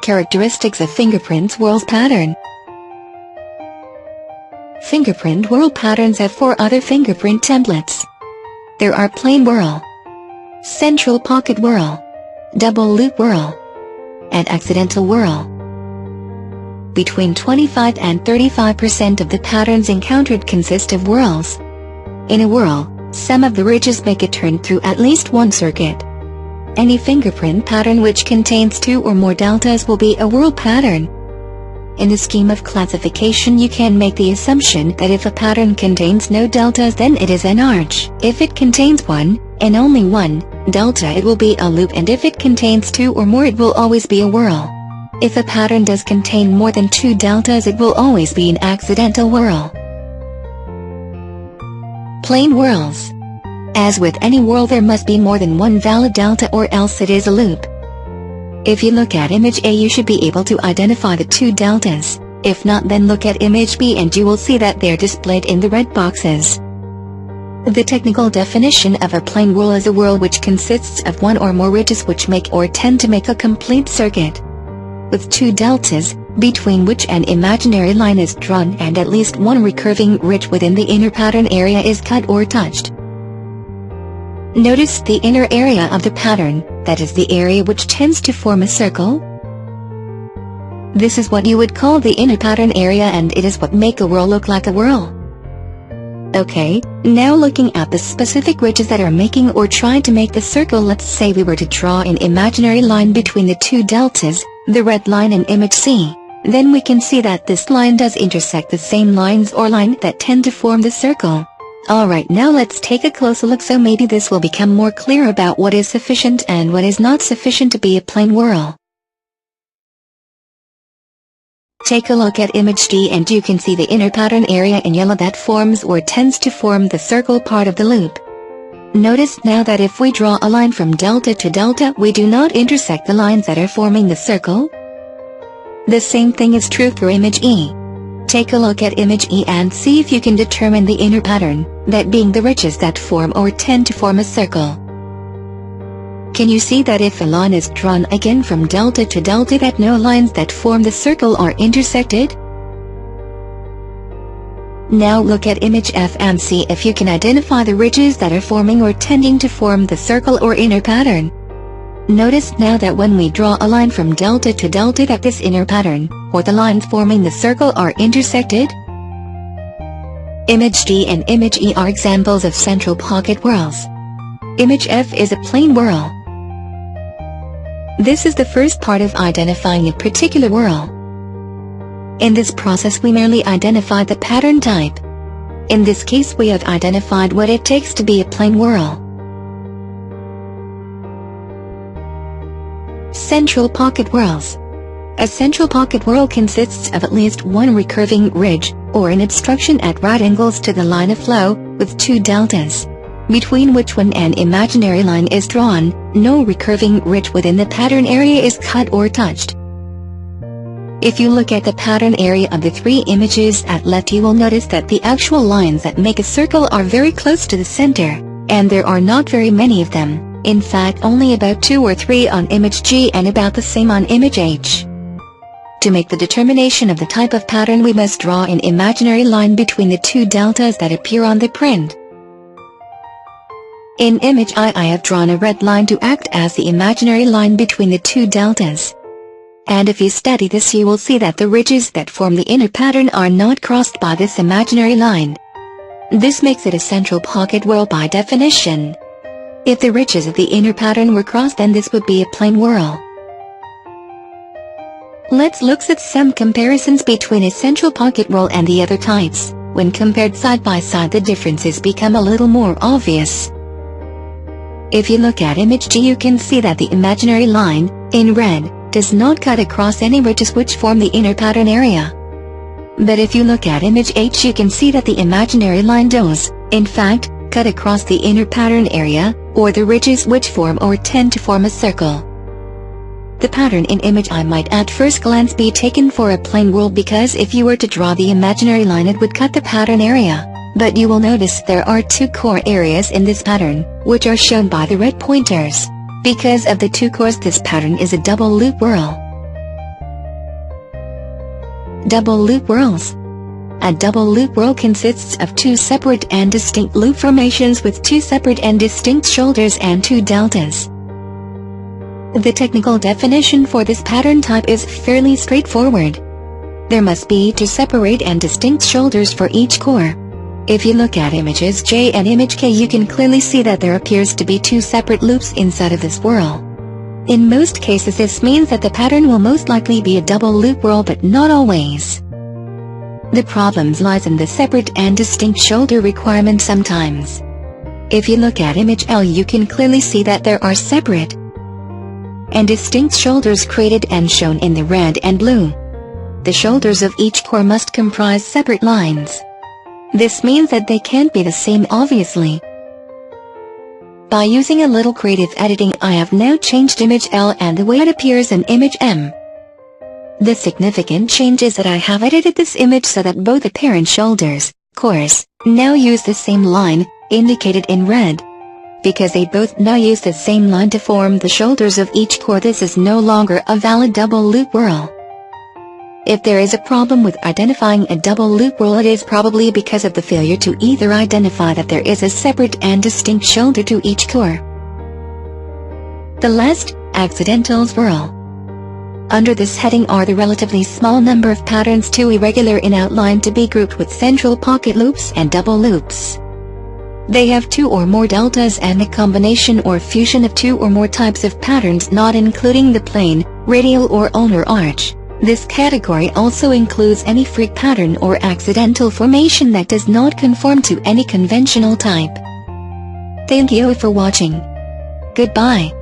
Characteristics of fingerprint whorl pattern. Fingerprint whorl patterns have 4 other fingerprint templates. There are plain whorl, central pocket whorl, double loop whorl, and accidental whorl. Between 25 and 35% of the patterns encountered consist of whorls. In a whorl, some of the ridges make a turn through at least one circuit. Any fingerprint pattern which contains 2 or more deltas will be a whorl pattern. In the scheme of classification, you can make the assumption that if a pattern contains no deltas, then it is an arch. If it contains 1, and only 1, delta, it will be a loop, and if it contains 2 or more, it will always be a whorl. If a pattern does contain more than 2 deltas, it will always be an accidental whorl. Plain whorls. As with any whorl, there must be more than one valid delta or else it is a loop. If you look at image A, you should be able to identify the 2 deltas. If not, then look at image B and you will see that they're displayed in the red boxes. The technical definition of a plain whorl is a whorl which consists of 1 or more ridges which make or tend to make a complete circuit, with 2 deltas, between which an imaginary line is drawn and at least one recurving ridge within the inner pattern area is cut or touched. Notice the inner area of the pattern, that is the area which tends to form a circle. This is what you would call the inner pattern area, and it is what make a whorl look like a whorl. Okay, now looking at the specific ridges that are making or trying to make the circle, let's say we were to draw an imaginary line between the 2 deltas, the red line in image C. Then we can see that this line does intersect the same lines or line that tend to form the circle. Alright, now let's take a closer look, so maybe this will become more clear about what is sufficient and what is not sufficient to be a plain whorl. Take a look at image D and you can see the inner pattern area in yellow that forms or tends to form the circle part of the loop. Notice now that if we draw a line from delta to delta, we do not intersect the lines that are forming the circle. The same thing is true for image E. Take a look at image E and see if you can determine the inner pattern, that being the ridges that form or tend to form a circle. Can you see that if a line is drawn again from delta to delta, that no lines that form the circle are intersected? Now look at image F and see if you can identify the ridges that are forming or tending to form the circle or inner pattern. Notice now that when we draw a line from delta to delta, that this inner pattern, or the lines forming the circle, are intersected. Image D and image E are examples of central pocket whorls. Image F is a plain whorl. This is the first part of identifying a particular whorl. In this process we merely identify the pattern type. In this case we have identified what it takes to be a plain whorl. Central pocket whorls. A central pocket whorl consists of at least one recurving ridge, or an obstruction at right angles to the line of flow, with 2 deltas, between which when an imaginary line is drawn, no recurving ridge within the pattern area is cut or touched. If you look at the pattern area of the 3 images at left, you will notice that the actual lines that make a circle are very close to the center, and there are not very many of them. In fact, only about 2 or 3 on image G and about the same on image H. To make the determination of the type of pattern, we must draw an imaginary line between the 2 deltas that appear on the print. In image I have drawn a red line to act as the imaginary line between the 2 deltas. And if you study this, you will see that the ridges that form the inner pattern are not crossed by this imaginary line. This makes it a central pocket whorl by definition. If the ridges of the inner pattern were crossed, then this would be a plain whorl. Let's look at some comparisons between a central pocket whorl and the other types. When compared side by side, the differences become a little more obvious. If you look at image G, you can see that the imaginary line, in red, does not cut across any ridges which form the inner pattern area. But if you look at image H, you can see that the imaginary line does, in fact, cut across the inner pattern area, or the ridges which form or tend to form a circle. The pattern in image I might at first glance be taken for a plain whorl, because if you were to draw the imaginary line, it would cut the pattern area. But you will notice there are 2 core areas in this pattern, which are shown by the red pointers. Because of the 2 cores, this pattern is a double loop whorl. Double loop whorls. A double loop whorl consists of two separate and distinct loop formations with two separate and distinct shoulders and two deltas. The technical definition for this pattern type is fairly straightforward. There must be two separate and distinct shoulders for each core. If you look at images J and image K, you can clearly see that there appears to be two separate loops inside of this whorl. In most cases this means that the pattern will most likely be a double loop whorl, but not always. The problem lies in the separate and distinct shoulder requirement sometimes. If you look at image L, you can clearly see that there are separate and distinct shoulders created and shown in the red and blue. The shoulders of each core must comprise separate lines. This means that they can't be the same, obviously. By using a little creative editing, I have now changed image L and the way it appears in image M. The significant change is that I have edited this image so that both the parent shoulders, cores, now use the same line, indicated in red. Because they both now use the same line to form the shoulders of each core, this is no longer a valid double loop whorl. If there is a problem with identifying a double loop whorl, it is probably because of the failure to either identify that there is a separate and distinct shoulder to each core. The last, accidental whorl. Under this heading are the relatively small number of patterns too irregular in outline to be grouped with central pocket loops and double loops. They have two or more deltas and a combination or fusion of two or more types of patterns, not including the plain, radial or ulnar arch. This category also includes any freak pattern or accidental formation that does not conform to any conventional type. Thank you for watching. Goodbye.